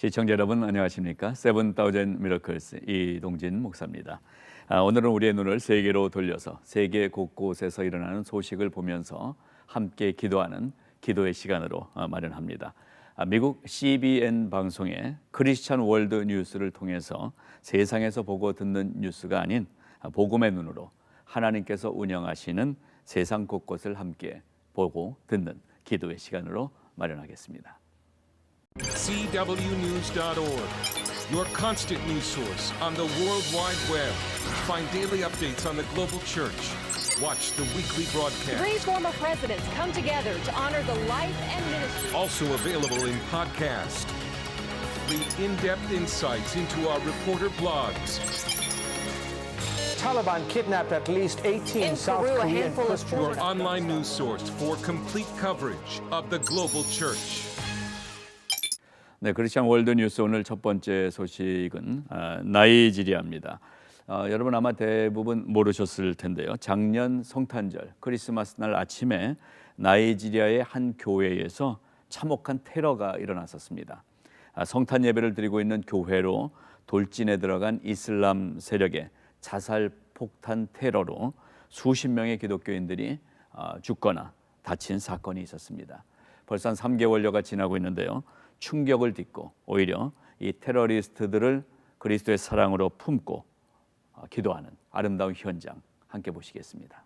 시청자 여러분 안녕하십니까? 세븐 타우젠드 미러클스 이동진 목사입니다. 오늘은 우리의 눈을 세계로 돌려서 세계 곳곳에서 일어나는 소식을 보면서 함께 기도하는 기도의 시간으로 마련합니다. 미국 CBN 방송의 크리스찬 월드 뉴스를 통해서 세상에서 보고 듣는 뉴스가 아닌 복음의 눈으로 하나님께서 운영하시는 세상 곳곳을 함께 보고 듣는 기도의 시간으로 마련하겠습니다. CWNews.org, your constant news source on the World Wide Web. Find daily updates on the global church. Watch the weekly broadcast. Three former presidents come together to honor the life and ministry. Also available in podcast. Read in-depth insights into our reporter blogs. Taliban kidnapped at least 18 In South Peru, a Korean handful of Christians. Your online news source for complete coverage of the global church. 네, 크리스찬 월드 뉴스 오늘 첫 번째 소식은 나이지리아입니다. 여러분 아마 대부분 모르셨을 텐데요. 작년 성탄절 크리스마스 날 아침에 나이지리아의 한 교회에서 참혹한 테러가 일어났었습니다. 성탄 예배를 드리고 있는 교회로 돌진에 들어간 이슬람 세력의 자살 폭탄 테러로 수십 명의 기독교인들이 죽거나 다친 사건이 있었습니다. 벌써 한 3개월여가 지나고 있는데요. 충격을 딛고 오히려 이 테러리스트들을 그리스도의 사랑으로 품고 기도하는 아름다운 현장 함께 보시겠습니다.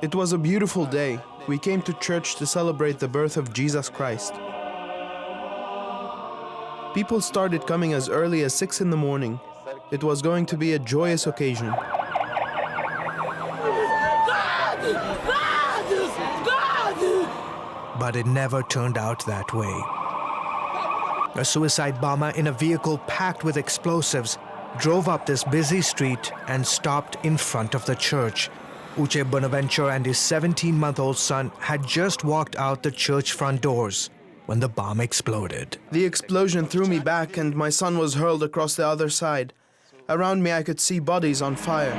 It was a beautiful day. We came to church to celebrate the birth of Jesus Christ. People started coming as early as 6 in the morning. It was going to be a joyous occasion. But it never turned out that way. A suicide bomber in a vehicle packed with explosives drove up this busy street and stopped in front of the church. Uche Bonaventure and his 17-month-old son had just walked out the church front doors when the bomb exploded. The explosion threw me back and my son was hurled across the other side. Around me I could see bodies on fire.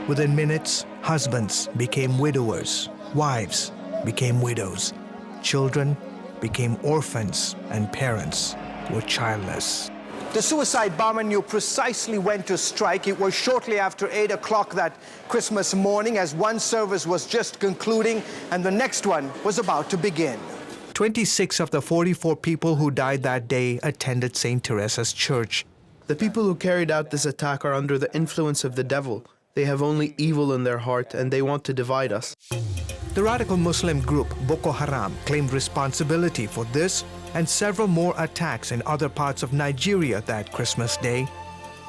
Within minutes, husbands became widowers, wives became widows, children became orphans, and parents were childless. The suicide bomber knew precisely when to strike. It was shortly after 8 o'clock that Christmas morning as one service was just concluding and the next one was about to begin. 26 of the 44 people who died that day attended St. Teresa's Church. The people who carried out this attack are under the influence of the devil. They have only evil in their heart and they want to divide us. The radical Muslim group Boko Haram claimed responsibility for this and several more attacks in other parts of Nigeria that Christmas Day.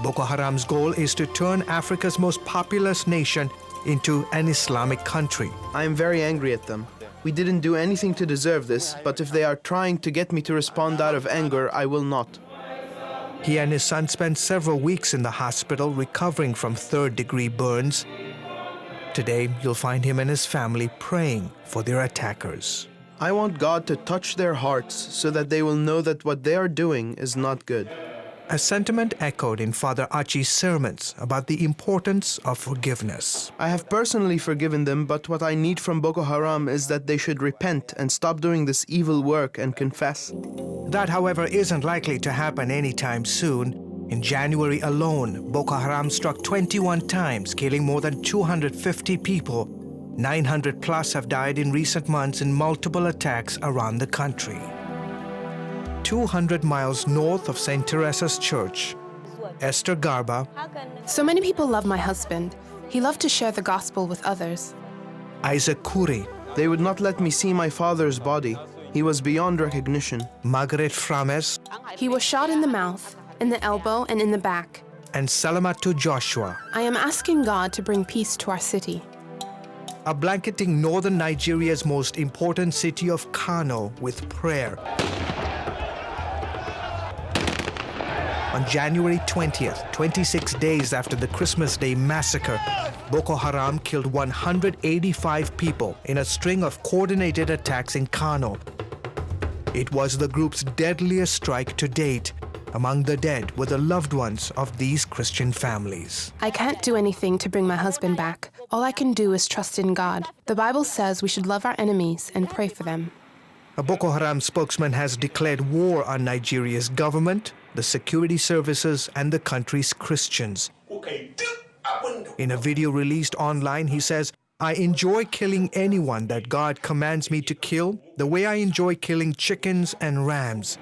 Boko Haram's goal is to turn Africa's most populous nation into an Islamic country. I am very angry at them. We didn't do anything to deserve this, but if they are trying to get me to respond out of anger, I will not. He and his son spent several weeks in the hospital recovering from third-degree burns. Today, you'll find him and his family praying for their attackers. I want God to touch their hearts so that they will know that what they are doing is not good. A sentiment echoed in Father Achi's sermons about the importance of forgiveness. I have personally forgiven them, but what I need from Boko Haram is that they should repent and stop doing this evil work and confess. That, however, isn't likely to happen anytime soon. In January alone, Boko Haram struck 21 times, killing more than 250 people. 900 plus have died in recent months in multiple attacks around the country. 200 miles north of St. Teresa's Church, Esther Garba, So many people love my husband. He loved to share the gospel with others. Isaac Kuri, They would not let me see my father's body. He was beyond recognition. Margaret Frames, He was shot in the mouth, in the elbow, and in the back. and Salamatu Joshua I am asking God to bring peace to our city. are blanketing northern Nigeria's most important city of Kano with prayer. On January 20th, 26 days after the Christmas Day massacre, Boko Haram killed 185 people in a string of coordinated attacks in Kano. It was the group's deadliest strike to date, Among the dead were the loved ones of these Christian families. I can't do anything to bring my husband back. All I can do is trust in God. The Bible says we should love our enemies and pray for them. A Boko Haram spokesman has declared war on Nigeria's government, the security services, and the country's Christians. In a video released online, he says, "I enjoy killing anyone that God commands me to kill, the way I enjoy killing chickens and rams."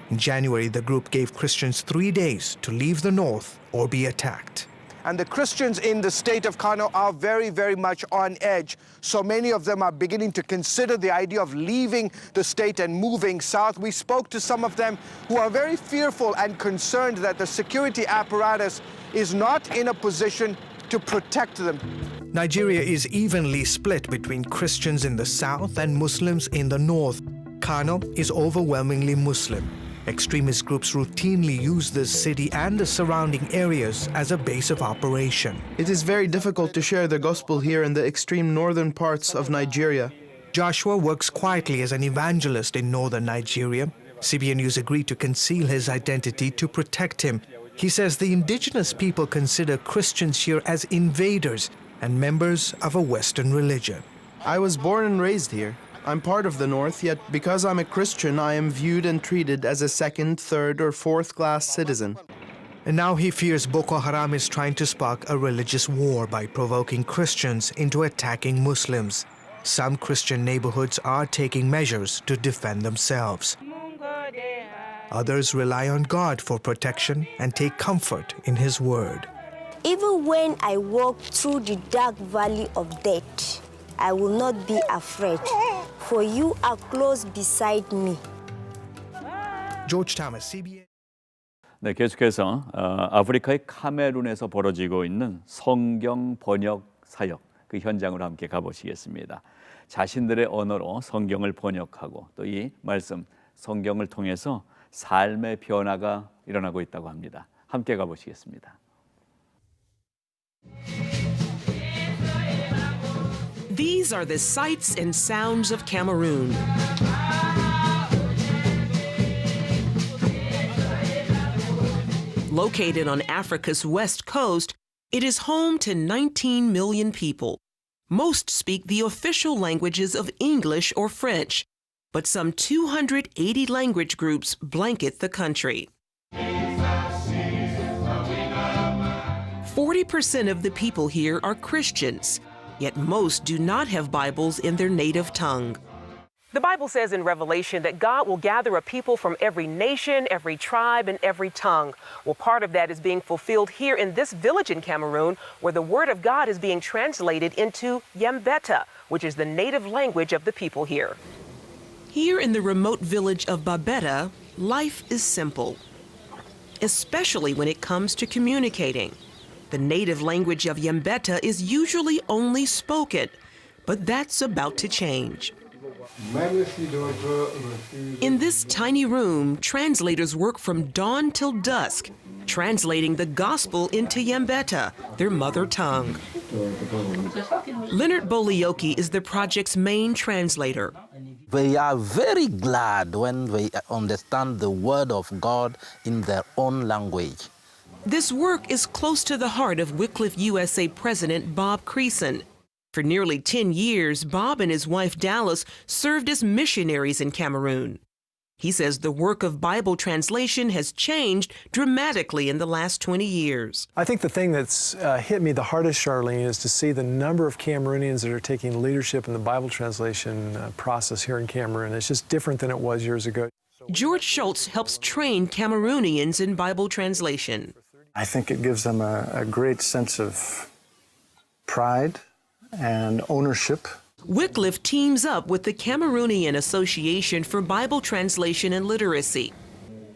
In January, the group gave Christians 3 days to leave the north or be attacked. And the Christians in the state of Kano are very, very much on edge. So many of them are beginning to consider the idea of leaving the state and moving south. We spoke to some of them who are very fearful and concerned that the security apparatus is not in a position to protect them. Nigeria is evenly split between Christians in the south and Muslims in the north. Kano is overwhelmingly Muslim. Extremist groups routinely use this city and the surrounding areas as a base of operation. It is very difficult to share the gospel here in the extreme northern parts of Nigeria. Joshua works quietly as an evangelist in northern Nigeria. CBN News agreed to conceal his identity to protect him. He says the indigenous people consider Christians here as invaders and members of a Western religion. I was born and raised here. I'm part of the North, yet because I'm a Christian, I am viewed and treated as a second, third, or fourth-class citizen. And now he fears Boko Haram is trying to spark a religious war by provoking Christians into attacking Muslims. Some Christian neighborhoods are taking measures to defend themselves. Others rely on God for protection and take comfort in His word. Even when I walk through the dark valley of death, I will not be afraid, for you are close beside me. George Thomas, CBN. 네, 계속해서 아프리카의 카메룬에서 벌어지고 있는 성경 번역 사역 그 현장으로 함께 가보시겠습니다. 자신들의 언어로 성경을 번역하고 또 이 말씀 성경을 통해서 삶의 변화가 일어나고 있다고 합니다. 함께 가보시겠습니다. These are the sights and sounds of Cameroon. Located on Africa's west coast, it is home to 19 million people. Most speak the official languages of English or French, but some 280 language groups blanket the country. 40% of the people here are Christians, yet most do not have Bibles in their native tongue. The Bible says in Revelation that God will gather a people from every nation, every tribe, and every tongue. Well, part of that is being fulfilled here in this village in Cameroon, where the Word of God is being translated into Yambeta, which is the native language of the people here. Here in the remote village of Babeta, life is simple, especially when it comes to communicating. The native language of Yambeta is usually only spoken, but that's about to change. In this tiny room, translators work from dawn till dusk, translating the gospel into Yambeta, their mother tongue. Leonard Bolioki is the project's main translator. They are very glad when they understand the word of God in their own language. This work is close to the heart of Wycliffe USA President Bob Creason. For nearly 10 years, Bob and his wife Dallas served as missionaries in Cameroon. He says the work of Bible translation has changed dramatically in the last 20 years. I think the thing that's hit me the hardest, Charlene, is to see the number of Cameroonians that are taking leadership in the Bible translation process here in Cameroon. It's just different than it was years ago. George Schultz helps train Cameroonians in Bible translation. I think it gives them a great sense of pride and ownership. Wycliffe teams up with the Cameroonian Association for Bible Translation and Literacy.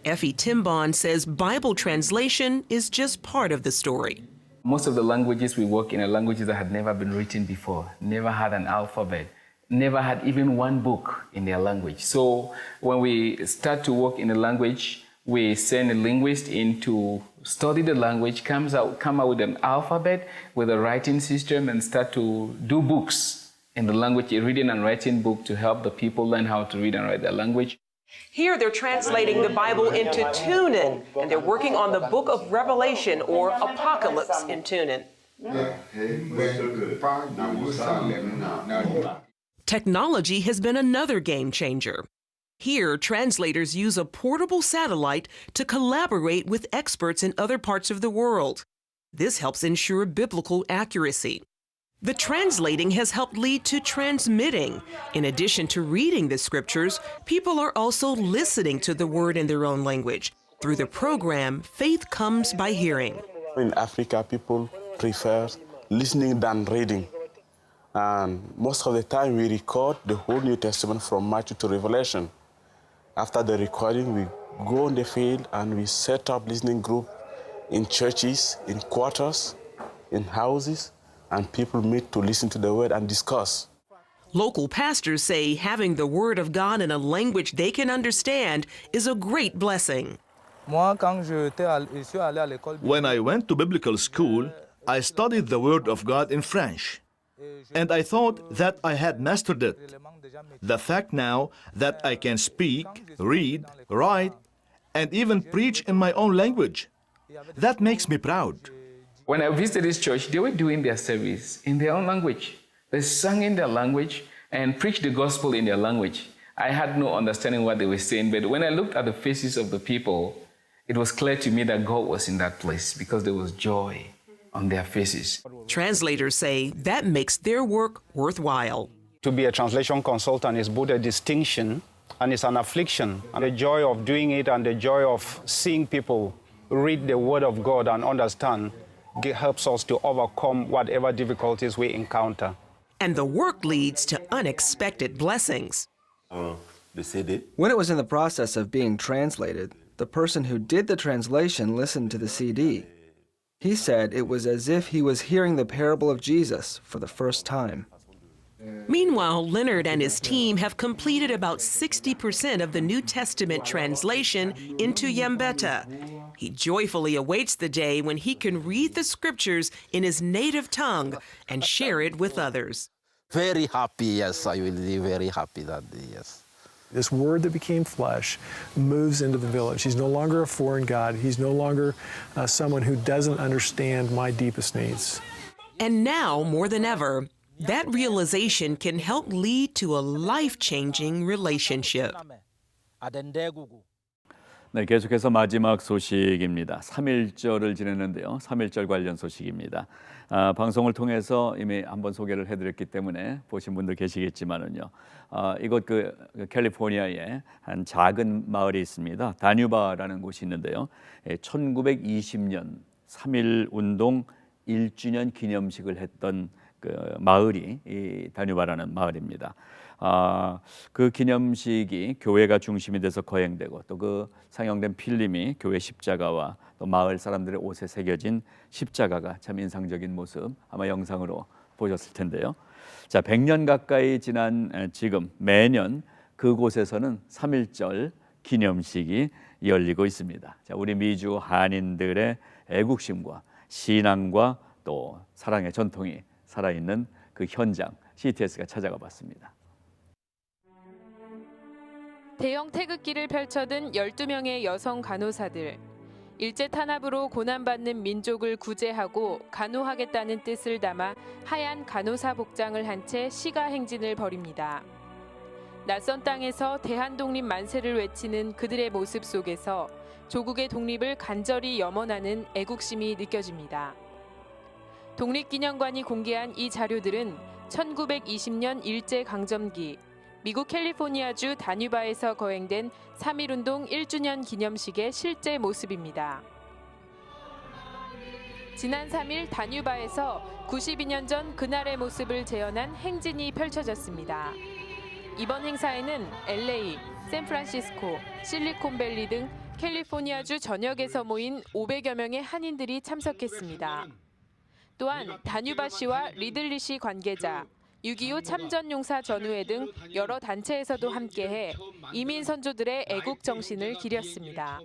Effie Timbon says Bible translation is just part of the story. Most of the languages we work in are languages that had never been written before, never had an alphabet, never had even one book in their language. So when we start to work in a language, we send a linguist in to study the language, come out with an alphabet, with a writing system, and start to do books in the language, a reading and writing book to help the people learn how to read and write their language. Here they're translating the Bible into Tunin, and they're working on the book of Revelation or Apocalypse in Tunin. Technology has been another game changer. Here, translators use a portable satellite to collaborate with experts in other parts of the world. This helps ensure biblical accuracy. The translating has helped lead to transmitting. In addition to reading the scriptures, people are also listening to the word in their own language. Through the program, Faith Comes by Hearing. In Africa, people prefer listening than reading. And most of the time, we record the whole New Testament from Matthew to Revelation. After the recording, we go in the field and we set up listening group in churches, in quarters, in houses, and people meet to listen to the word and discuss. Local pastors say having the Word of God in a language they can understand is a great blessing. When I went to biblical school, I studied the Word of God in French, and I thought that I had mastered it. The fact now that I can speak, read, write, and even preach in my own language, that makes me proud. When I visited this church, they were doing their service in their own language. They sang in their language and preached the gospel in their language. I had no understanding what they were saying, but when I looked at the faces of the people, it was clear to me that God was in that place because there was joy on their faces. Translators say that makes their work worthwhile. To be a translation consultant is both a distinction and it's an affliction. And the joy of doing it and the joy of seeing people read the Word of God and understand helps us to overcome whatever difficulties we encounter. And the work leads to unexpected blessings. When it was in the process of being translated, the person who did the translation listened to the CD. He said it was as if he was hearing the parable of Jesus for the first time. Meanwhile, Leonard and his team have completed about 60% of the New Testament translation into Yambeta. He joyfully awaits the day when he can read the scriptures in his native tongue and share it with others. Very happy, yes, I will be very happy that day, yes. This Word that became flesh moves into the village. He's no longer a foreign God. He's no longer someone who doesn't understand my deepest needs. And now, more than ever, that realization can help lead to a life-changing relationship. 네, 계속해서 마지막 소식입니다. 3.1절을 지내는데요. 3.1절 관련 소식입니다. 방송을 통해서 이미 한번 소개를 해드렸기 때문에 보신 분들 계시겠지만은요. 이곳 캘리포니아에 한 작은 마을이 있습니다. 다뉴바라는 곳이 있는데요. 1920년 3.1 운동 1주년 기념식을 했던 그 마을이 이 다뉴바라는 마을입니다. 그 기념식이 교회가 중심이 돼서 거행되고 또 그 상영된 필름이 교회 십자가와 또 마을 사람들의 옷에 새겨진 십자가가 참 인상적인 모습 아마 영상으로 보셨을 텐데요. 자, 100년 가까이 지난 지금 매년 그곳에서는 3.1절 기념식이 열리고 있습니다. 자, 우리 미주 한인들의 애국심과 신앙과 또 사랑의 전통이 살아있는 그 현장 CTS가 찾아가 봤습니다. 대형 태극기를 펼쳐든 12명의 여성 간호사들. 일제 탄압으로 고난받는 민족을 구제하고 간호하겠다는 뜻을 담아 하얀 간호사 복장을 한 채 시가 행진을 벌입니다. 낯선 땅에서 대한독립 만세를 외치는 그들의 모습 속에서 조국의 독립을 간절히 염원하는 애국심이 느껴집니다. 독립기념관이 공개한 이 자료들은 1920년 일제강점기 미국 캘리포니아주 다뉴바에서 거행된 3.1운동 1주년 기념식의 실제 모습입니다. 지난 3일 다뉴바에서 92년 전 그날의 모습을 재현한 행진이 펼쳐졌습니다. 이번 행사에는 LA, 샌프란시스코, 실리콘밸리 등 캘리포니아주 전역에서 모인 500여 명의 한인들이 참석했습니다. 또한 다뉴바시와 리들리시 관계자, 6.25 참전용사 전우회 등 여러 단체에서도 함께해 이민 선조들의 애국 정신을 기렸습니다.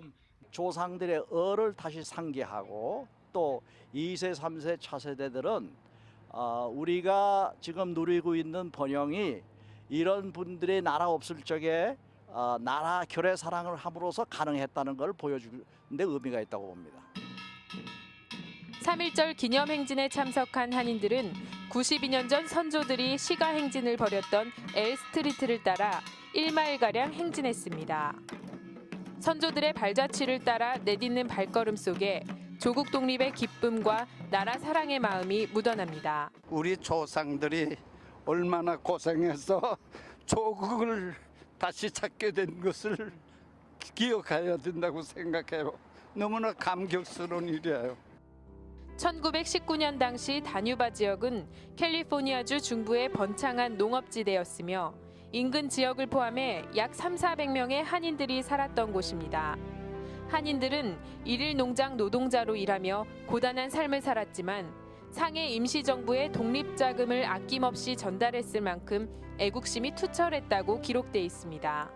조상들의 을을 다시 상기하고 또 2세, 3세 차세대들은 우리가 지금 누리고 있는 번영이 이런 분들의 나라 없을 적에 나라 결의 사랑을 함으로써 가능했다는 걸 보여주는 데 의미가 있다고 봅니다. 3.1절 기념행진에 참석한 한인들은 92년 전 선조들이 시가 행진을 벌였던 엘 스트리트를 따라 1마일가량 행진했습니다. 선조들의 발자취를 따라 내딛는 발걸음 속에 조국 독립의 기쁨과 나라 사랑의 마음이 묻어납니다. 우리 조상들이 얼마나 고생해서 조국을 다시 찾게 된 것을 기억해야 된다고 생각해요. 너무나 감격스러운 일이에요. 1919년 당시 다뉴바 지역은 캘리포니아주 중부의 번창한 농업지대였으며 인근 지역을 포함해 약 3,400명의 한인들이 살았던 곳입니다. 한인들은 일일 농장 노동자로 일하며 고단한 삶을 살았지만 상해 임시정부의 독립자금을 아낌없이 전달했을 만큼 애국심이 투철했다고 기록돼 있습니다.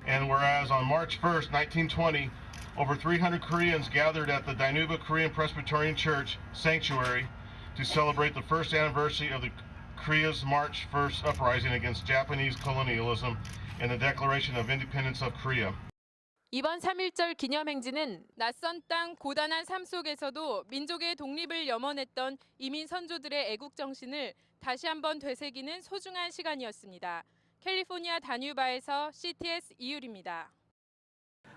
And whereas on March 1st, 1920, over 300 Koreans gathered at the Danuba Korean Presbyterian Church Sanctuary to celebrate the first anniversary of the Korea's March 1st uprising against Japanese colonialism and the Declaration of Independence of Korea. 이번 3.1절 기념행진은 낯선 땅 고단한 삶 속에서도 민족의 독립을 염원했던 이민 선조들의 애국 정신을 다시 한번 되새기는 소중한 시간이었습니다. 캘리포니아 다뉴바에서 CTS 이율입니다.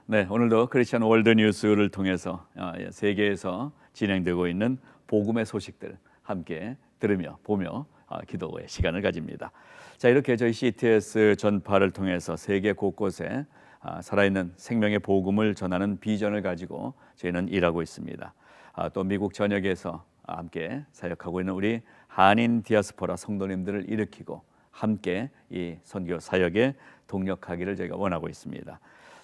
네, 오늘도 크리스천 월드 뉴스를 통해서 세계에서 진행되고 있는 복음의 소식들 함께 들으며 보며 기도의 시간을 가집니다. 자, 이렇게 저희 CTS 전파를 통해서 세계 곳곳에 살아있는 생명의 복음을 전하는 비전을 가지고 저희는 일하고 있습니다. 또 미국 전역에서 함께 사역하고 있는 우리 한인 디아스포라 성도님들을 일으키고 함께 이 선교 사역에 동력하기를 저희가 원하고 있습니다.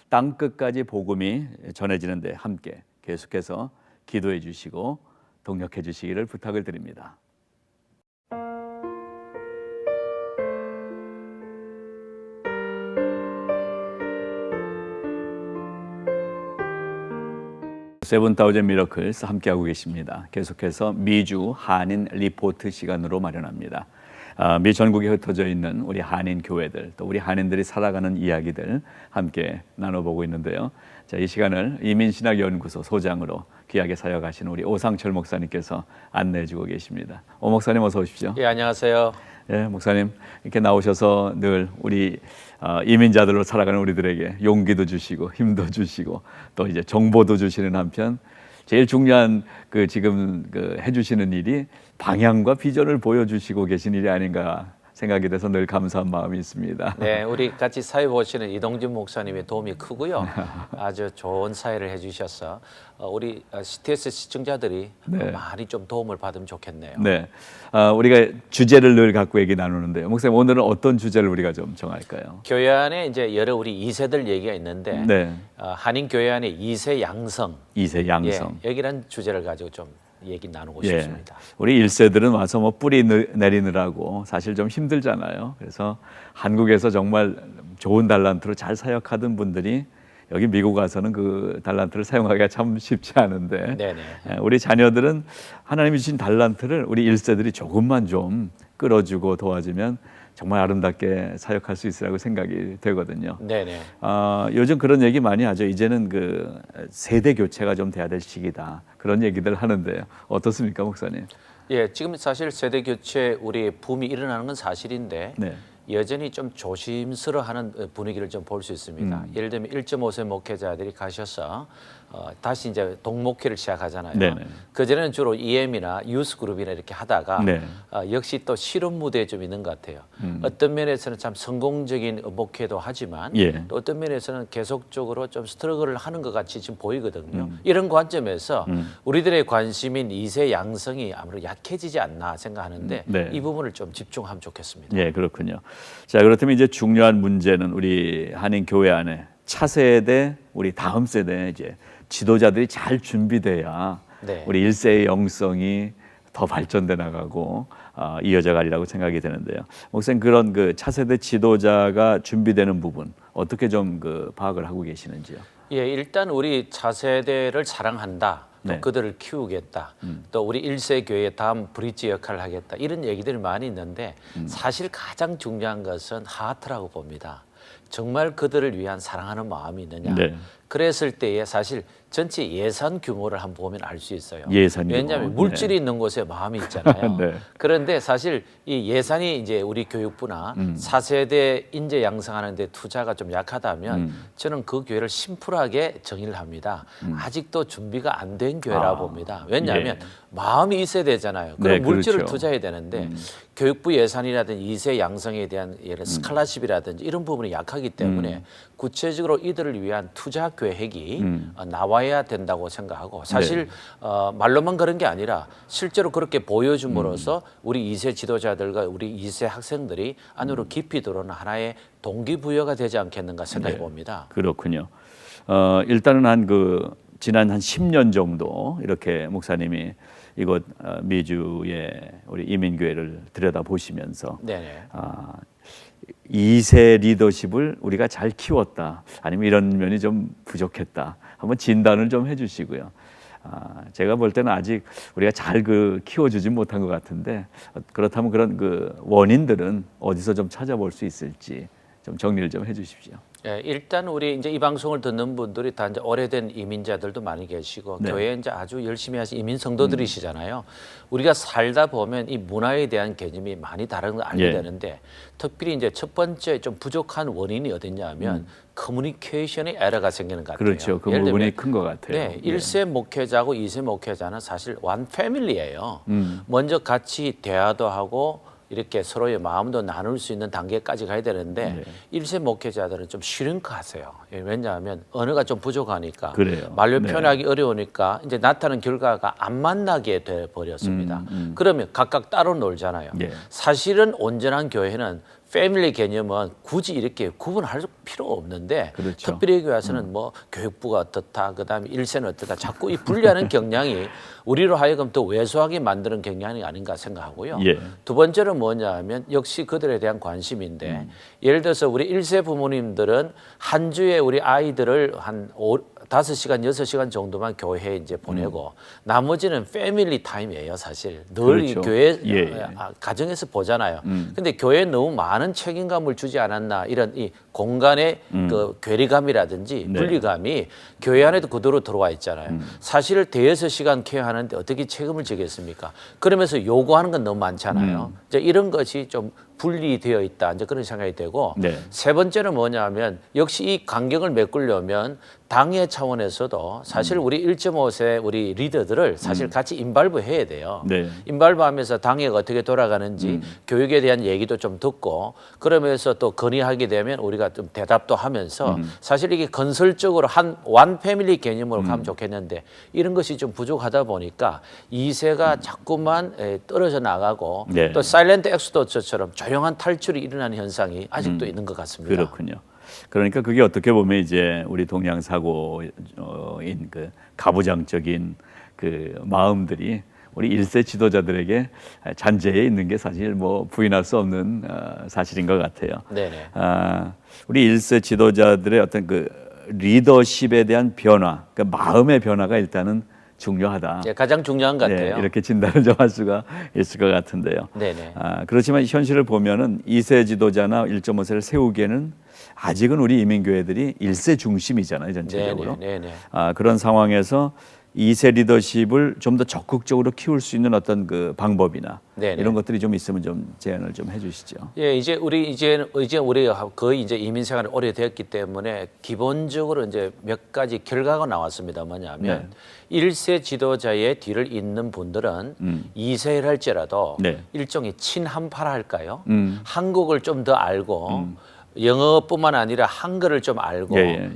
땅 끝까지 복음이 전해지는데 함께 계속해서 기도해 주시고 동력해 주시기를 부탁을 드립니다. 세븐타우젠 미러클스 함께하고 계십니다. 계속해서 미주 한인 리포트 시간으로 마련합니다. 미 전국에 흩어져 있는 우리 한인 교회들, 또 우리 한인들이 살아가는 이야기들 함께 나눠보고 있는데요. 자, 이 시간을 이민신학연구소 소장으로 귀하게 사역하시는 우리 오상철 목사님께서 안내해주고 계십니다. 오 목사님 어서 오십시오. 예, 안녕하세요. 예, 목사님 이렇게 나오셔서 늘 우리 이민자들로 살아가는 우리들에게 용기도 주시고 힘도 주시고 또 이제 정보도 주시는 한편 제일 중요한 지금 해주시는 일이 방향과 비전을 보여주시고 계신 일이 아닌가 생각이 돼서 늘 감사한 마음이 있습니다. 네, 우리 같이 사회 보시는 이동진 목사님의 도움이 크고요. 아주 좋은 사회를 해주셔서 우리 CTS 시청자들이 많이 좀 도움을 받으면 좋겠네요. 네, 우리가 주제를 늘 갖고 얘기 나누는데요. 목사님 오늘은 어떤 주제를 우리가 좀 정할까요? 교회 안에 이제 여러 우리 2세들 얘기가 있는데 네. 한인 교회 안에 2세 양성. 2세 양성. 예, 여기란 주제를 가지고 좀 얘기 나누고 예, 싶습니다. 우리 1세들은 와서 뭐 뿌리 내리느라고 사실 좀 힘들잖아요. 그래서 한국에서 정말 좋은 달란트로 잘 사역하던 분들이 여기 미국 와서는 그 달란트를 사용하기가 참 쉽지 않은데 우리 자녀들은 하나님이 주신 달란트를 우리 1세들이 조금만 좀 끌어주고 도와주면 정말 아름답게 사역할 수 있으라고 생각이 되거든요. 네네. 요즘 그런 얘기 많이 하죠. 이제는 세대 교체가 좀 돼야 될 시기다. 그런 얘기들 하는데요. 어떻습니까, 목사님? 예, 지금 사실 세대 교체 우리 붐이 일어나는 건 사실인데 여전히 좀 조심스러워하는 분위기를 좀 볼 수 있습니다. 예를 들면 1.5세 목회자들이 가셔서 다시 이제 동목회를 시작하잖아요. 그전에는 주로 EM이나 유스 그룹이나 이렇게 하다가 역시 또 실험 무대에 좀 있는 것 같아요. 어떤 면에서는 참 성공적인 목회도 하지만 또 어떤 면에서는 계속적으로 좀 스트러글을 하는 것 같이 지금 보이거든요. 이런 관점에서 우리들의 관심인 2세 양성이 아무래도 약해지지 않나 생각하는데 이 부분을 좀 집중하면 좋겠습니다. 예, 그렇군요. 자, 그렇다면 이제 중요한 문제는 우리 한인 교회 안에 차세대, 우리 다음 세대 이제 지도자들이 잘 준비돼야 우리 1세의 영성이 더 발전돼 나가고 이어져 가리라고 생각이 되는데요. 목사님 그런 차세대 지도자가 준비되는 부분 어떻게 좀 파악을 하고 계시는지요? 예, 일단 우리 차세대를 사랑한다. 또 그들을 키우겠다. 또 우리 1세 교회의 다음 브릿지 역할을 하겠다. 이런 얘기들이 많이 있는데 사실 가장 중요한 것은 하트라고 봅니다. 정말 그들을 위한 사랑하는 마음이 있느냐. 네. 그랬을 때에 사실 전체 예산 규모를 한번 보면 알 수 있어요. 예산 규모. 왜냐하면 물질이 있는 곳에 마음이 있잖아요. 네. 그런데 사실 이 예산이 이제 우리 교육부나 4세대 인재 양성하는 데 투자가 좀 약하다면 저는 그 교회를 심플하게 정의를 합니다. 아직도 준비가 안 된 교회라고 봅니다. 왜냐하면 마음이 있어야 되잖아요. 그럼 네, 물질을 그렇죠. 투자해야 되는데 교육부 예산이라든지 2세 양성에 대한 예를 스칼라십이라든지 이런 부분이 약하기 때문에 구체적으로 이들을 위한 투자 계획이 나와야 된다고 생각하고 사실 말로만 그런 게 아니라 실제로 그렇게 보여줌으로써 우리 2세 지도자들과 우리 2세 학생들이 안으로 깊이 들어오는 하나의 동기부여가 되지 않겠는가 생각해 봅니다. 그렇군요. 일단은 지난 한 10년 정도 이렇게 목사님이 이곳 미주의 우리 이민교회를 들여다보시면서 네네. 2세 리더십을 우리가 잘 키웠다 아니면 이런 면이 좀 부족했다 한번 진단을 좀 해주시고요. 제가 볼 때는 아직 우리가 잘 키워주지 못한 것 같은데 그렇다면 그런 원인들은 어디서 좀 찾아볼 수 있을지 좀 정리를 좀 해주십시오. 예, 일단 우리 이제 이 방송을 듣는 분들이 다 이제 오래된 이민자들도 많이 계시고 네. 교회에 이제 아주 열심히 하신 이민 성도들이시잖아요. 우리가 살다 보면 이 문화에 대한 개념이 많이 다른 걸 알게 예. 되는데 특별히 이제 첫 번째 좀 부족한 원인이 어딨냐면 커뮤니케이션의 에러가 생기는 것 같아요. 그렇죠. 그 예를 부분이 들면 큰 것 같아요. 네, 1세 목회자하고 2세 목회자는 사실 원 패밀리예요. 먼저 같이 대화도 하고 이렇게 서로의 마음도 나눌 수 있는 단계까지 가야 되는데 1세 목회자들은 좀 슈링크하세요. 왜냐하면 언어가 좀 부족하니까 그래요. 말로 네. 표현하기 어려우니까 이제 나타나는 결과가 안 만나게 돼 버렸습니다. 그러면 각각 따로 놀잖아요. 예. 사실은 온전한 교회는 패밀리 개념은 굳이 이렇게 구분할 필요가 없는데 그렇죠. 특별히 교회에서는 뭐 교육부가 어떻다 그다음에 1세는 어떻다 자꾸 이 분리하는 경향이 우리로 하여금 더 왜소하게 만드는 경향이 아닌가 생각하고요. 예. 두 번째는 뭐냐 하면 역시 그들에 대한 관심인데 예를 들어서 우리 1세 부모님들은 한 주에 우리 아이들을 한 5시간, 6시간 정도만 교회에 이제 보내고 나머지는 패밀리 타임이에요, 사실. 늘 이 그렇죠. 교회 예. 가정에서 보잖아요. 근데 교회에 너무 많은 책임감을 주지 않았나 이런 이 공간의 그 괴리감이라든지 네. 분리감이 교회 안에도 그대로 들어와 있잖아요. 사실 대여섯 시간 케어하는데 어떻게 책임을 지겠습니까? 그러면서 요구하는 건 너무 많잖아요. 이제 이런 것이 좀 분리되어 있다. 이제 그런 생각이 되고 네. 세 번째는 뭐냐면 역시 이 간격을 메꾸려면 당의 차원에서도 사실 우리 1.5세 우리 리더들을 사실 같이 인발브 해야 돼요. 네. 인발브 하면서 당회가 어떻게 돌아가는지 교육에 대한 얘기도 좀 듣고 그러면서 또 건의하게 되면 우리가 좀 대답도 하면서 사실 이게 건설적으로 원 패밀리 개념으로 가면 좋겠는데 이런 것이 좀 부족하다 보니까 2세가 자꾸만 떨어져 나가고 네. 또 사일렌트 엑소더처럼 조용한 탈출이 일어나는 현상이 아직도 있는 것 같습니다. 그렇군요. 그러니까 그게 어떻게 보면 이제 우리 동양 사고인 가부장적인 마음들이 우리 1세 지도자들에게 잔재해 있는 게 사실 뭐 부인할 수 없는 사실인 것 같아요. 네네. 우리 1세 지도자들의 어떤 리더십에 대한 변화, 마음의 변화가 일단은 중요하다. 네, 가장 중요한 것 같아요. 이렇게 진단을 좀 할 수가 있을 것 같은데요. 네네. 그렇지만 현실을 보면은 2세 지도자나 1.5세를 세우기에는 아직은 우리 이민교회들이 1세 중심이잖아요, 전체적으로. 네네. 그런 상황에서 2세 리더십을 좀 더 적극적으로 키울 수 있는 어떤 방법이나 네네. 이런 것들이 좀 있으면 좀 제안을 좀 해주시죠. 예, 이제 우리가 거의 이제 이민 생활이 오래되었기 때문에 기본적으로 이제 몇 가지 결과가 나왔습니다. 뭐냐면 1세 지도자의 뒤를 잇는 분들은 2세를 할지라도 일종의 친한파라 할까요? 한국을 좀 더 알고 영어뿐만 아니라 한글을 좀 알고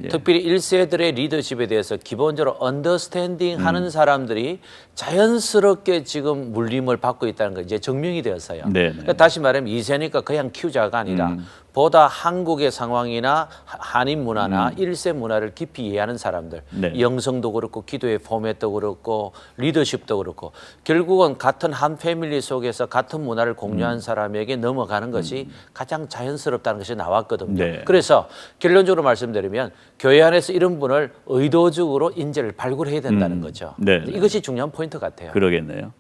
특별히 1세들의 리더십에 대해서 기본적으로 언더스탠딩 하는 사람들이 자연스럽게 지금 물림을 받고 있다는 거 이제 증명이 되었어요. 그러니까 다시 말하면 2세니까 그냥 키우자가 아니라 보다 한국의 상황이나 한인 문화나 1세 문화를 깊이 이해하는 사람들 영성도 그렇고 기도의 포맷도 그렇고 리더십도 그렇고 결국은 같은 한 패밀리 속에서 같은 문화를 공유한 사람에게 넘어가는 것이 가장 자연스럽다는 것이 나왔거든요. 그래서 결론적으로 말씀드리면 교회 안에서 이런 분을 의도적으로 인재를 발굴해야 된다는 거죠. 이것이 중요한 포인트 같아요. 그러겠네요.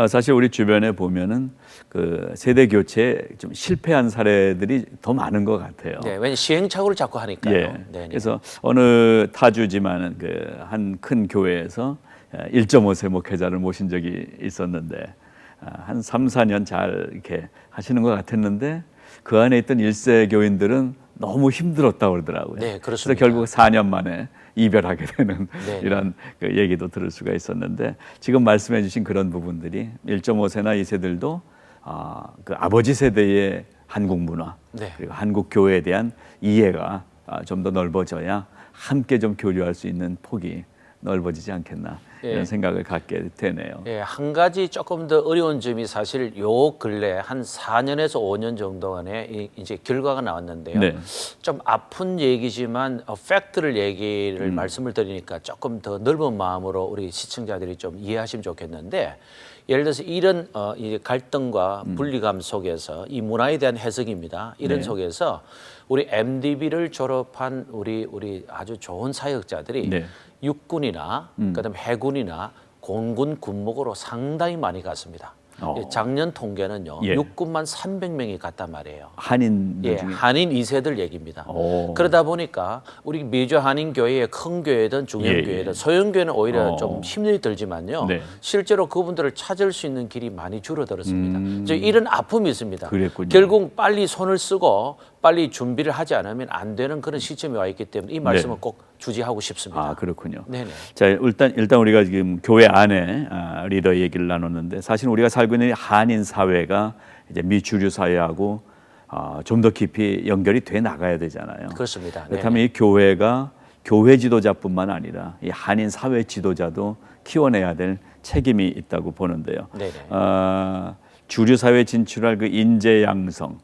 사실 우리 주변에 보면은 그 세대 교체에 좀 실패한 사례들이 더 많은 것 같아요. 네, 왜냐 시행착오를 자꾸 하니까요. 예. 네네. 그래서 어느 타주지만은 그 한 큰 교회에서 1.5세 목회자를 모신 적이 있었는데 한 3, 4년 잘 이렇게 하시는 것 같았는데 그 안에 있던 1세 교인들은 너무 힘들었다고 그러더라고요. 네, 그래서 그렇습니다. 결국 4년 만에 이별하게 되는 네. 이런 그 얘기도 들을 수가 있었는데 지금 말씀해 주신 그런 부분들이 1.5세나 2세들도 그 아버지 세대의 한국 문화 네. 그리고 한국 교회에 대한 이해가 좀 더 넓어져야 함께 좀 교류할 수 있는 폭이 넓어지지 않겠나 이런 예. 생각을 갖게 되네요. 예, 한 가지 조금 더 어려운 점이 사실 요 근래 한 4년에서 5년 정도 안에 이제 결과가 나왔는데요. 네. 좀 아픈 얘기지만 팩트를 얘기를 말씀을 드리니까 조금 더 넓은 마음으로 우리 시청자들이 좀 이해하시면 좋겠는데 예를 들어서 이런 이제 갈등과 분리감 속에서 이 문화에 대한 해석입니다. 이런 네. 속에서 우리 MDB를 졸업한 우리 아주 좋은 사역자들이 네. 육군이나 그다음에 해군이나 공군 군목으로 상당히 많이 갔습니다. 작년 통계는요. 예. 육군만 300명이 갔단 말이에요. 한인 예, 중에 한인 2세들 얘기입니다. 그러다 보니까 우리 미주 한인 교회의 큰 교회든 중형 예, 예. 교회든 소형 교회는 오히려 좀 힘이 들지만요. 네. 실제로 그분들을 찾을 수 있는 길이 많이 줄어들었습니다. 이제 이런 아픔이 있습니다. 그랬군요. 결국 빨리 손을 쓰고 빨리 준비를 하지 않으면 안 되는 그런 시점에 와 있기 때문에 이 말씀을 네. 꼭 주지하고 싶습니다. 그렇군요. 네네. 자, 일단 우리가 지금 교회 안에 리더 얘기를 나눴는데 사실 우리가 살고 있는 한인 사회가 이제 미주류 사회하고 좀 더 깊이 연결이 돼 나가야 되잖아요. 그렇습니다. 그렇다면 이 교회가 교회 지도자뿐만 아니라 이 한인 사회 지도자도 키워내야 될 책임이 있다고 보는데요. 네네. 주류 사회 진출할 그 인재 양성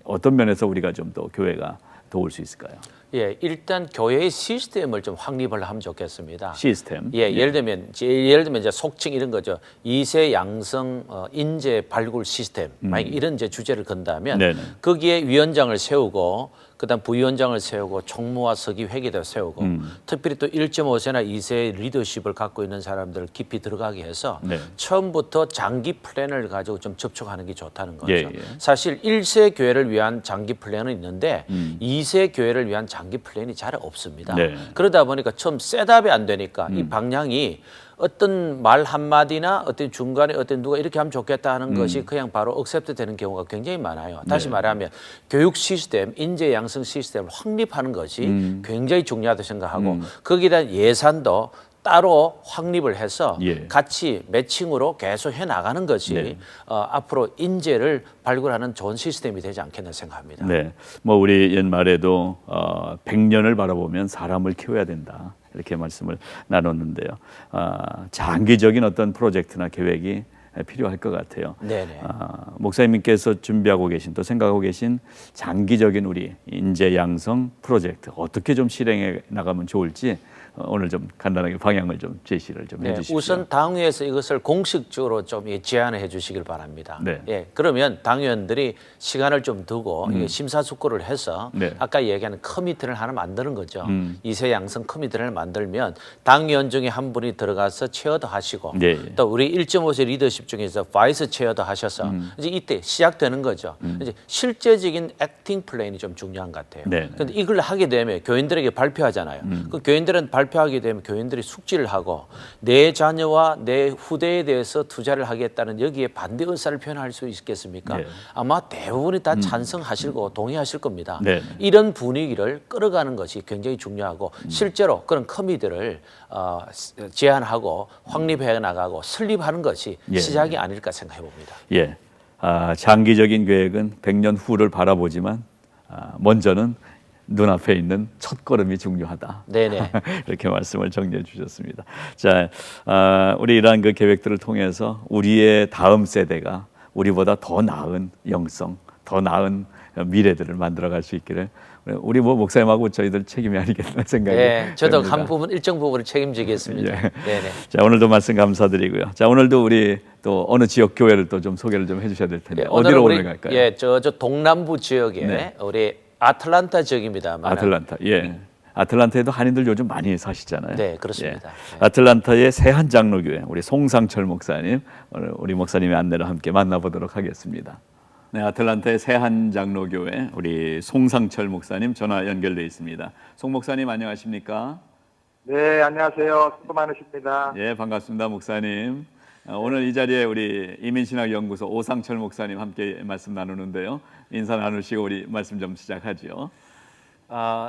어떤 면에서 우리가 좀 더 교회가 도울 수 있을까요? 예, 일단 교회의 시스템을 좀 확립을 하면 좋겠습니다. 시스템. 예, 예를 들면 이제 속칭 이런 거죠. 2세 양성 인재 발굴 시스템. 만약 이런 이제 주제를 건다면 네네. 거기에 위원장을 세우고 그다음 부위원장을 세우고 총무와 서기 회계도 세우고 특별히 또 1.5세나 2세 리더십을 갖고 있는 사람들을 깊이 들어가게 해서 네. 처음부터 장기 플랜을 가지고 좀 접촉하는 게 좋다는 거죠. 예. 사실 1세 교회를 위한 장기 플랜은 있는데 2세 교회를 위한 장기 플랜이 잘 없습니다. 네. 그러다 보니까 처음 셋업이 안 되니까 이 방향이 어떤 말 한마디나 어떤 중간에 어떤 누가 이렇게 하면 좋겠다 하는 것이 그냥 바로 억셉트 되는 경우가 굉장히 많아요. 다시 말하면 교육 시스템, 인재 양성 시스템을 확립하는 것이 굉장히 중요하다고 생각하고 거기에 대한 예산도 따로 확립을 해서 예. 같이 매칭으로 계속 해나가는 것이 네. 앞으로 인재를 발굴하는 좋은 시스템이 되지 않겠나 생각합니다. 네, 뭐 우리 옛말에도 100년을 바라보면 사람을 키워야 된다 이렇게 말씀을 나눴는데요. 장기적인 어떤 프로젝트나 계획이 필요할 것 같아요. 네네. 목사님께서 준비하고 계신 또 생각하고 계신 장기적인 우리 인재 양성 프로젝트 어떻게 좀 실행해 나가면 좋을지 오늘 좀 간단하게 방향을 좀 제시를 좀 해주십시오. 우선 당위에서 이것을 공식적으로 좀 제안을 해주시길 바랍니다. 네. 예, 그러면 당위원들이 시간을 좀 두고 이게 심사숙고를 해서 네. 아까 얘기하는 커미티를 하나 만드는 거죠. 2세 양성 커미티를 만들면 당위원 중에 한 분이 들어가서 체어도 하시고 네. 또 우리 1.5세 리더십 중에서 바이스 체어도 하셔서 이제 이때 시작되는 거죠. 이제 실제적인 액팅 플랜이 좀 중요한 것 같아요. 네. 그런데 이걸 하게 되면 교인들에게 발표하잖아요. 그 교인들은 발표하게 되면 교인들이 숙지를 하고 내 자녀와 내 후대에 대해서 투자를 하겠다는 여기에 반대 의사를 표현할 수 있겠습니까? 네. 아마 대부분이 다 찬성하시고 동의하실 겁니다. 네. 이런 분위기를 끌어가는 것이 굉장히 중요하고 실제로 그런 커미티를 제안하고 확립해 나가고 설립하는 것이 예. 시작이 아닐까 생각해 봅니다. 예, 장기적인 계획은 100년 후를 바라보지만 먼저는 눈앞에 있는 첫 걸음이 중요하다. 네네. 이렇게 말씀을 정리해 주셨습니다. 자, 우리 이러한 그 계획들을 통해서 우리의 다음 세대가 우리보다 더 나은 영성, 더 나은 미래들을 만들어갈 수 있기를 우리 뭐 목사님하고 저희들 책임이 아니겠나 생각이 네, 저도 됩니다. 한 부분 일정 부분을 책임지겠습니다. 예. 네네. 자, 오늘도 말씀 감사드리고요. 자, 오늘도 우리 또 어느 지역 교회를 또 좀 소개를 좀 해주셔야 될 텐데 어디로 오늘 갈까요? 저 동남부 지역에 네. 우리 아틀란타 지역입니다만. 아틀란타, 예. 아틀란타에도 한인들 요즘 많이 사시잖아요. 네, 그렇습니다. 예. 아틀란타의 세한 장로교회 우리 송상철 목사님, 오늘 우리 목사님의 안내를 함께 만나보도록 하겠습니다. 네, 아틀란타의 세한 장로교회 우리 송상철 목사님 전화 연결돼 있습니다. 송 목사님 안녕하십니까? 네, 안녕하세요. 수고 많으십니다. 예, 반갑습니다, 목사님. 오늘 이 자리에 우리 이민신학연구소 오상철 목사님 함께 말씀 나누는데요. 인사 나누시고 우리 말씀 좀 시작하죠.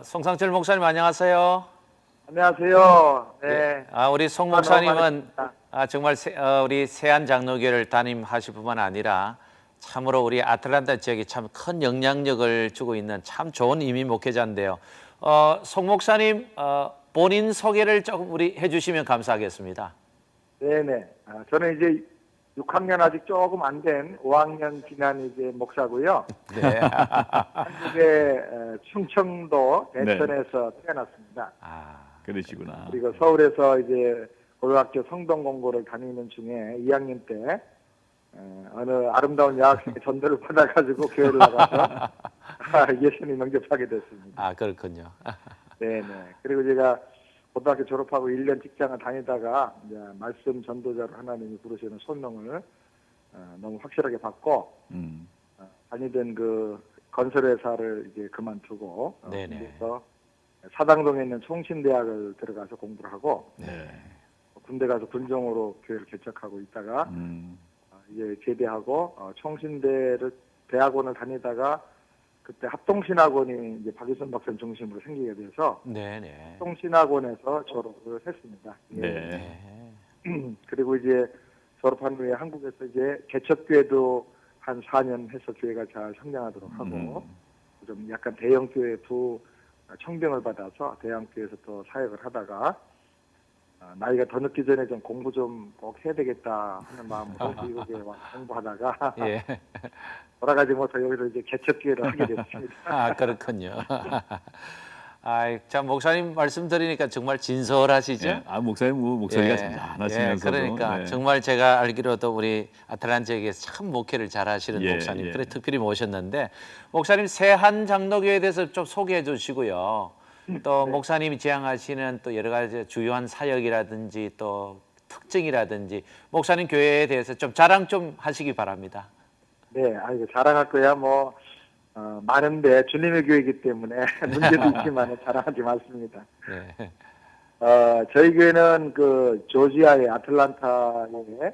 송상철 목사님 안녕하세요. 안녕하세요. 네. 우리 송 목사님은 정말 우리 세안 장로교를 담임하실 뿐만 아니라 참으로 우리 아틀란타 지역에 참 큰 영향력을 주고 있는 참 좋은 이민 목회자인데요. 송 목사님 본인 소개를 조금 우리 해주시면 감사하겠습니다. 네네. 저는 이제 6학년 아직 조금 안 된 5학년 지난 이제 목사고요. 네. 한국의 충청도 대천에서 태어났습니다. 그러시구나. 그리고 서울에서 이제 고등학교 성동 공고를 다니는 중에 2학년 때 어느 아름다운 여학생의 전도를 받아가지고 교회를 나가서 예수님 영접하게 됐습니다. 그렇군요. 네네. 그리고 제가 고등학교 졸업하고 1년 직장을 다니다가 이제 말씀 전도자로 하나님이 부르시는 소명을 너무 확실하게 받고 다니던 그 건설회사를 이제 그만두고 그래서 사당동에 있는 총신대학을 들어가서 공부를 하고 군대 가서 군종으로 교회를 개척하고 있다가 이제 제대하고 총신대를 대학원을 다니다가 그때 합동신학원이 이제 박유선 박사님 중심으로 생기게 돼서 합동신학원에서 졸업을 했습니다. 네. 그리고 이제 졸업한 후에 한국에서 이제 개척교회도 한 4년 해서 교회가 잘 성장하도록 하고 좀 약간 대형교회 청병을 받아서 대형교회에서 또 사역을 하다가 나이가 더 늦기 전에 좀 공부 좀 꼭 해야 되겠다 하는 마음으로 미국에 와서 공부하다가 돌아가지 못해 여기서 이제 개척교회를 하게 됐습니다. 그렇군요. 참 목사님 말씀 드리니까 정말 진솔하시죠? 목사님 목소리가 잘하시면서도. 그러니까 정말 제가 알기로도 우리 아틀란타 지역에서 참 목회를 잘하시는 목사님, 그래 특별히 모셨는데 목사님 세한 장로교회에 대해서 좀 소개해 주시고요. 또 목사님이 지향하시는 또 여러 가지 주요한 사역이라든지 또 특징이라든지 목사님 교회에 대해서 좀 자랑 좀 하시기 바랍니다. 네, 자랑할 거야 뭐 많은데 주님의 교회이기 때문에 문제도 있지만 자랑하지 않습니다. 네. 저희 교회는 그 조지아의 아틀란타의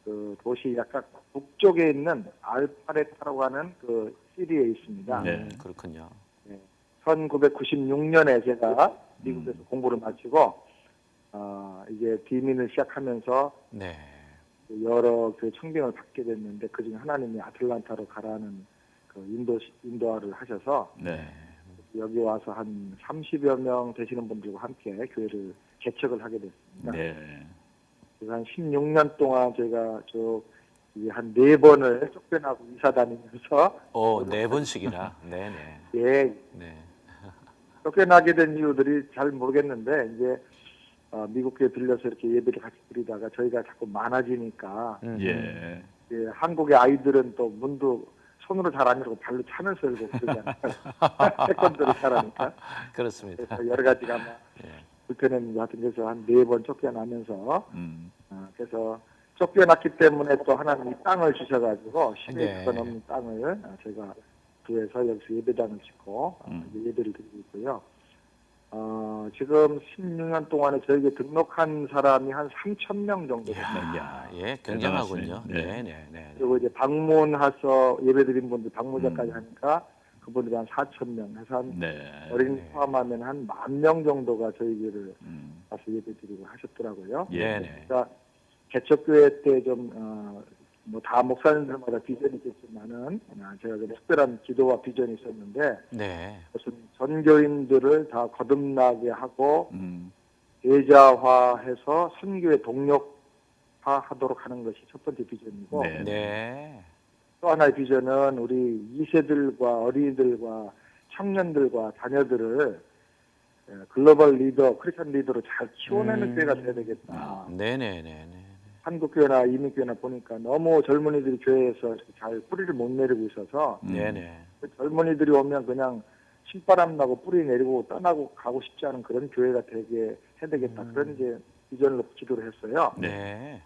그 도시 약간 북쪽에 있는 알파레타라고 하는 그 시리에 있습니다. 그렇군요. 1996년에 제가 미국에서 공부를 마치고 이제 비민을 시작하면서 여러 그 청빙을 받게 됐는데 그중에 하나님이 아틀란타로 가라는 그 인도화를 하셔서 여기 와서 한 30여 명 되시는 분들과 함께 교회를 개척을 하게 됐습니다. 그래서 한 16년 동안 저희가 한 4번을 쫓겨나고 이사 다니면서 4번씩이나. 네. 쫓겨나게 된 이유들이 잘 모르겠는데 이제 미국 교회 들려서 이렇게 예배를 같이 드리다가 저희가 자꾸 많아지니까 한국의 아이들은 또 문도 손으로 잘 안 열고 발로 차면서 열고 그러잖아요. 태권도를 잘하니까. 그렇습니다. 그래서 여러 가지가 불편했는데 하여튼 그래서 한 4번 쫓겨나면서 그래서 쫓겨났기 때문에 또 하나님이 땅을 주셔가지고 10에이커 넘는 땅을 저희가 구해서 여기서 예배당을 짓고 예배를 드리고 있고요. 지금 16년 동안에 저에게 등록한 사람이 한 3,000명 정도 됩니다. 굉장하군요. 그리고 이제 방문해서 예배드린 분들 방문자까지 하니까 그분들이 한 4,000명 해서 한 어린이 포함하면 한 10,000명 정도가 저희 교회를 와서 예배드리고 하셨더라고요. 그러니까 개척교회 때 좀 뭐 다 목사님들마다 비전이 있겠지만은 제가 좀 특별한 기도와 비전이 있었는데 무슨 전교인들을 다 거듭나게 하고 제자화해서 선교에 동력화하도록 하는 것이 첫 번째 비전이고 또 하나의 비전은 우리 2세들과 어린이들과 청년들과 자녀들을 글로벌 리더, 크리스천 리더로 잘 키워내는 교회가 돼야 되겠다. 한국교회나 이민교회나 보니까 너무 젊은이들이 교회에서 잘 뿌리를 못 내리고 있어서 그 젊은이들이 오면 그냥 신바람 나고 뿌리 내리고 떠나고 가고 싶지 않은 그런 교회가 되게 해야 되겠다. 그런 이제 비전으로 기도를 했어요. 네.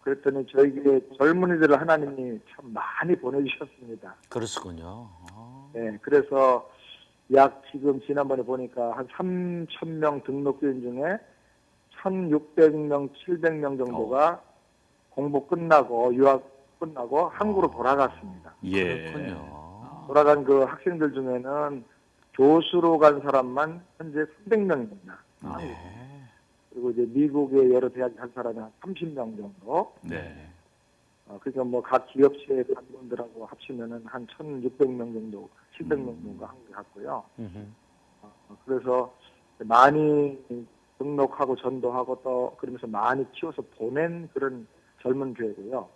그랬더니 저에게 젊은이들을 하나님이 참 많이 보내주셨습니다. 그렇군요. 네, 그래서 약 지금 지난번에 보니까 한 3,000명 등록교인 중에 1,600명, 700명 정도가 공부 끝나고 유학 끝나고 한국으로 돌아갔습니다. 예. 그렇군요. 돌아간 그 학생들 중에는 교수로 간 사람만 현재 300명입니다. 네. 그리고 이제 미국의 여러 대학 간 사람이 한 30명 정도. 네. 그러니까 뭐 각 기업체의 단원들하고 합치면은 한 1,600명 정도, 700명 정도 한국에 갔고요. 그래서 많이 등록하고 전도하고 또 그러면서 많이 키워서 보낸 그런 젊은 교회고요.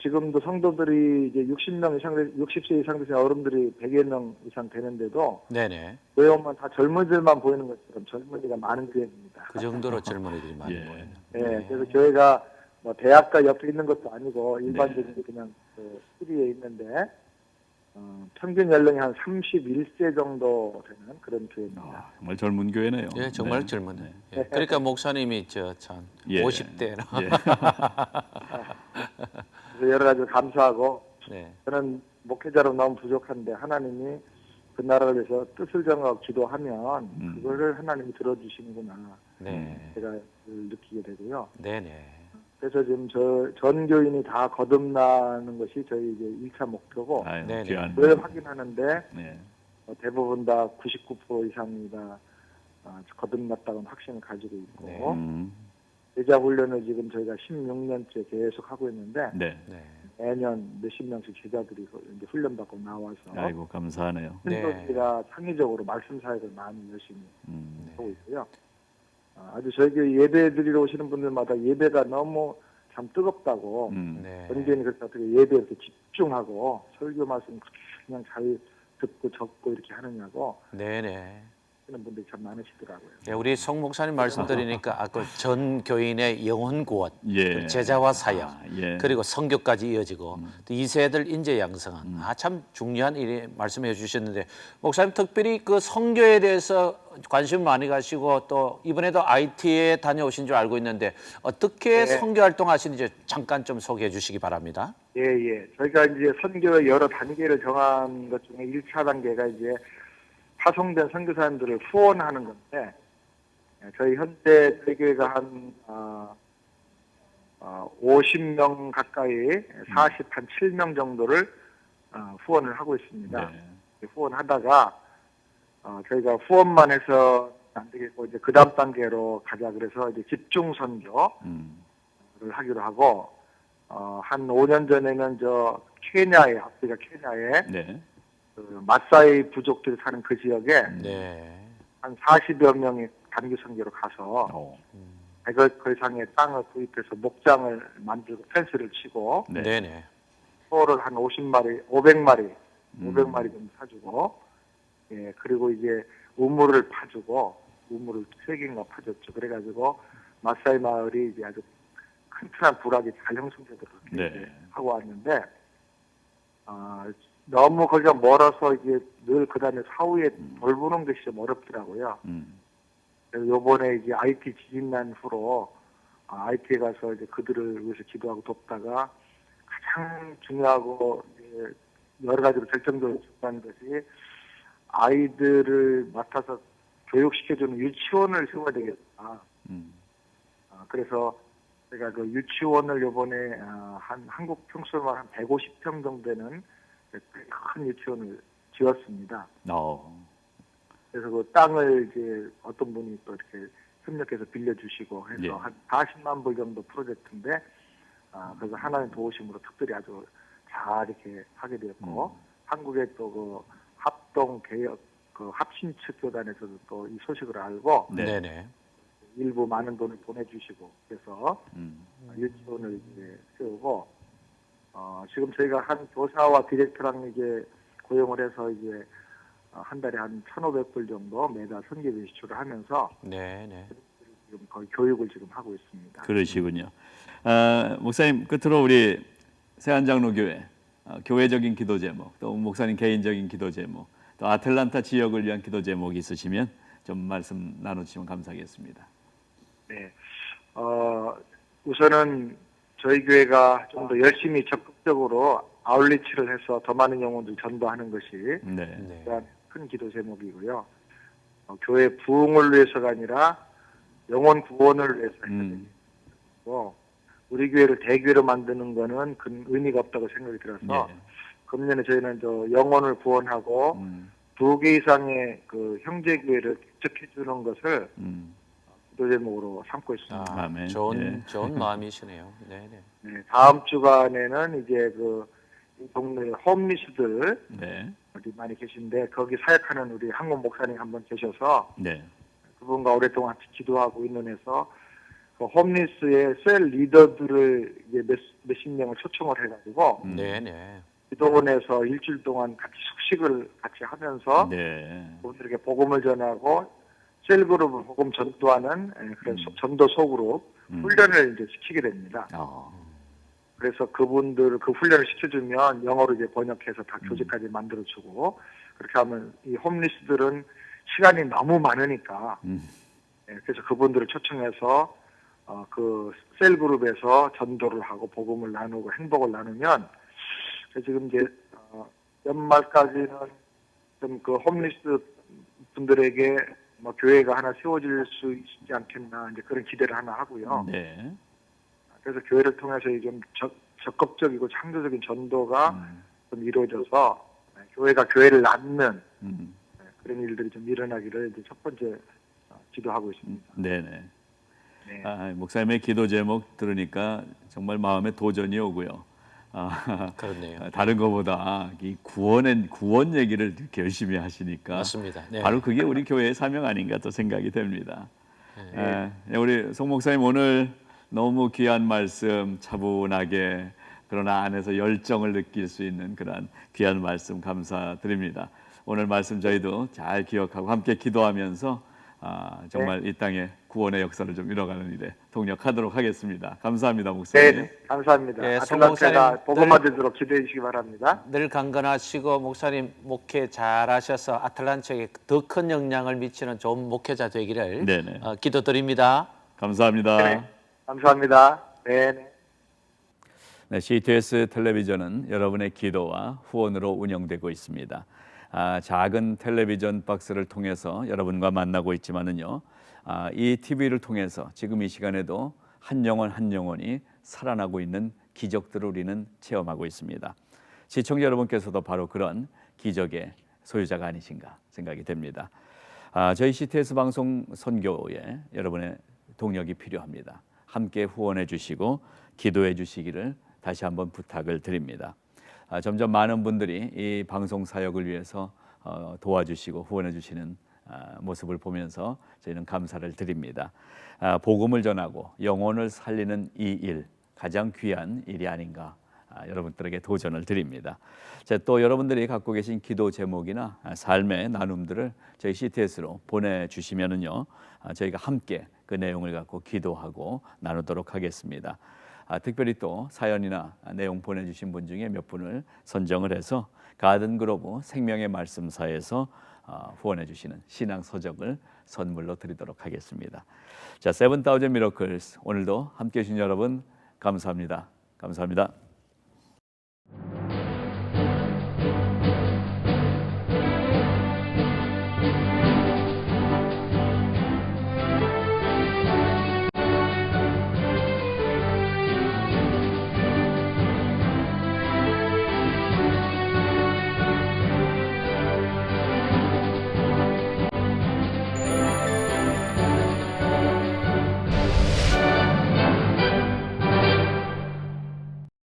지금도 성도들이 이제 60명 이상, 60세 이상 되신 어른들이 100여 명 이상 되는데도 네네. 교회 오면 다 젊은이들만 보이는 것처럼 젊은이가 많은 교회입니다. 그 정도로 젊은이들이 많이 보이는. 네, 그래서 교회가 뭐 대학가 옆에 있는 것도 아니고 일반적인 그냥 그 시리에 있는데 평균 연령이 한 31세 정도 되는 그런 교회입니다. 정말 젊은 교회네요. 예, 정말 네. 젊은네. 예. 그러니까 목사님이 참 예. 50대나. 예. 그래서 여러 가지 감사하고 네. 저는 목회자로 너무 부족한데 하나님이 그 나라를 위해서 뜻을 정하고 기도하면 그거를 하나님이 들어주시는구나. 네. 제가 느끼게 되고요. 네네. 그래서 지금 전 교인이 다 거듭나는 것이 저희 이제 1차 목표고 그걸 확인하는데 대부분 다 99% 이상이 다 거듭났다는 확신을 가지고 있고 제자 훈련을 지금 저희가 16년째 계속 하고 있는데 매년 몇십 명씩 제자들이 이제 훈련받고 나와서 아이고 감사하네요. 신도들이가 창의적으로 말씀 사역을 많이 열심히 하고 있고요. 아주 저희 교회 예배 드리러 오시는 분들마다 예배가 너무 참 뜨겁다고 전교인이 그렇게 어떻게 예배에 이렇게 집중하고 설교 말씀 그냥 잘 듣고 적고 이렇게 하느냐고 네네. 하는 분들이 참 많으시더라고요. 예, 우리 송 목사님 말씀드리니까 아까 전 교인의 영혼 구원, 예. 제자와 사역, 예. 그리고 선교까지 이어지고 또 2세들 인재 양성은 참 중요한 일이 말씀해 주셨는데 목사님 특별히 그 선교에 대해서 관심 많이 가시고 또 이번에도 IT에 다녀오신 줄 알고 있는데 어떻게 선교 활동하시는지 잠깐 좀 소개해 주시기 바랍니다. 예. 저희가 이제 선교의 여러 단계를 정한 것 중에 1차 단계가 이제 파송된 선교사님들을 후원하는 건데 저희 현재 저희 교회가 한 50명 가까이 47명 정도를 후원을 하고 있습니다. 후원하다가 저희가 후원만 해서 안 되겠고 이제 그 다음 단계로 가자 그래서 이제 집중 선교를 하기로 하고 한 5년 전에는 저 케냐에 아프리카 케냐에 그 마사이 부족들이 사는 그 지역에 한 40여 명이 단기 선교로 가서 100억 이상의 땅을 구입해서 목장을 만들고 펜스를 치고 소를 한 500마리 좀 사주고 그리고 이제 우물을 파주고 우물을 3개인가 파줬죠. 그래가지고 마사이 마을이 이제 아주 튼튼한 부락이 잘 형성되도록 하고 왔는데 너무 거기가 멀어서 이게 늘 그다음에 사후에 돌보는 것이 좀 어렵더라고요. 그래서 요번에 이제 IT 지진 난 후로 IT에 가서 이제 그들을 위해서 기도하고 돕다가 가장 중요하고 이제 여러 가지로 결정적으로 중요한 것이 아이들을 맡아서 교육시켜주는 유치원을 세워야 되겠다. 그래서 제가 그 유치원을 요번에 한국 평수만 한 150평 정도 되는 큰 유치원을 지었습니다. 그래서 그 땅을 이제 어떤 분이 또 이렇게 협력해서 빌려주시고 해서 한 40만 불 정도 프로젝트인데 그래서 하나님 도우심으로 특별히 아주 잘 이렇게 하게 되었고 한국의 또 그 합동 개혁 그 합신측 교단에서도 또 이 소식을 알고 일부 많은 돈을 보내주시고 그래서 유치원을 이제 세우고 지금 저희가 한 교사와 디렉터랑 이제 고용을 해서 이제 한 달에 한 1,500불 정도 매달 선교비 지출을 하면서 지금 거의 교육을 지금 하고 있습니다. 그러시군요. 목사님 끝으로 우리 세안장로교회 교회적인 기도 제목 또 목사님 개인적인 기도 제목 또 아틀란타 지역을 위한 기도 제목이 있으시면 좀 말씀 나눠주시면 감사하겠습니다. 네, 우선은 저희 교회가 좀 더 열심히 적극적으로 아울리치를 해서 더 많은 영혼들 전도하는 것이 가장 큰 기도 제목이고요. 교회 부흥을 위해서가 아니라 영혼 구원을 위해서 해서 우리 교회를 대교회로 만드는 거는 큰 의미가 없다고 생각이 들어서 금년에 저희는 저 영혼을 구원하고 2개 이상의 그 형제 교회를 개척해 주는 것을 기도 제목으로 삼고 있습니다. 아멘. 좋은 마음이시네요. 네. 다음 주간에는 이제 이 동네 홈리스들 어디 많이 계신데 거기 사역하는 우리 한국 목사님 한 분 계셔서 그분과 오랫동안 기도하고 인원해서 그 홈리스의 셀 리더들을 이제 몇십 명을 초청을 해가지고 기도원에서 일주일 동안 같이 숙식을 같이 하면서 그분들에게 복음을 전하고 셀그룹을 복음 전도하는 그런 전도 소그룹 훈련을 이제 시키게 됩니다. 그래서 그분들 그 훈련을 시켜주면 영어로 이제 번역해서 다 교재까지 만들어주고 그렇게 하면 이 홈리스들은 시간이 너무 많으니까 그래서 그분들을 초청해서 그 셀그룹에서 전도를 하고 복음을 나누고 행복을 나누면 지금 이제 연말까지는 좀 그 홈리스 분들에게 뭐 교회가 하나 세워질 수 있지 않겠나 이제 그런 기대를 하나 하고요. 그래서 교회를 통해서 좀 적극적이고 창조적인 전도가 좀 이루어져서 교회가 교회를 낳는 그런 일들이 좀 일어나기를 이제 첫 번째 기도하고 있습니다. 네네. 목사님의 기도 제목 들으니까 정말 마음에 도전이 오고요. 그렇네요. 다른 것보다 이 구원 얘기를 이렇게 열심히 하시니까 맞습니다. 바로 그게 우리 교회의 사명 아닌가 또 생각이 됩니다. 우리 송 목사님 오늘 너무 귀한 말씀 차분하게 그러나 안에서 열정을 느낄 수 있는 그런 귀한 말씀 감사드립니다. 오늘 말씀 저희도 잘 기억하고 함께 기도하면서 정말 이 땅에 구원의 역사를 좀 이뤄가는 일에 동력하도록 하겠습니다. 감사합니다, 목사님. 네, 감사합니다. 송 목사님 아틀란타가 복음 얻도록 기도해 주시기 바랍니다. 늘 강건하시고 목사님 목회 잘하셔서 아틀란타에 더 큰 영향을 미치는 좋은 목회자 되기를 기도드립니다. 감사합니다. 감사합니다. CTS 텔레비전은 여러분의 기도와 후원으로 운영되고 있습니다. 작은 텔레비전 박스를 통해서 여러분과 만나고 있지만은요, 이 TV를 통해서 지금 이 시간에도 한 영혼 한 영혼이 살아나고 있는 기적들을 우리는 체험하고 있습니다. 시청자 여러분께서도 바로 그런 기적의 소유자가 아니신가 생각이 됩니다. 저희 CTS 방송 선교에 여러분의 동력이 필요합니다. 함께 후원해 주시고 기도해 주시기를 다시 한번 부탁을 드립니다. 점점 많은 분들이 이 방송 사역을 위해서 도와주시고 후원해 주시는 모습을 보면서 저희는 감사를 드립니다. 복음을 전하고 영혼을 살리는 이 일, 가장 귀한 일이 아닌가 여러분들에게 도전을 드립니다. 또 여러분들이 갖고 계신 기도 제목이나 삶의 나눔들을 저희 CTS로 보내주시면은요, 저희가 함께 그 내용을 갖고 기도하고 나누도록 하겠습니다. 특별히 또 사연이나 내용 보내주신 분 중에 몇 분을 선정을 해서 가든그로브 생명의 말씀사에서 후원해 주시는 신앙 서적을 선물로 드리도록 하겠습니다. 자, 7,000 Miracles 오늘도 함께해 주신 여러분 감사합니다. 감사합니다.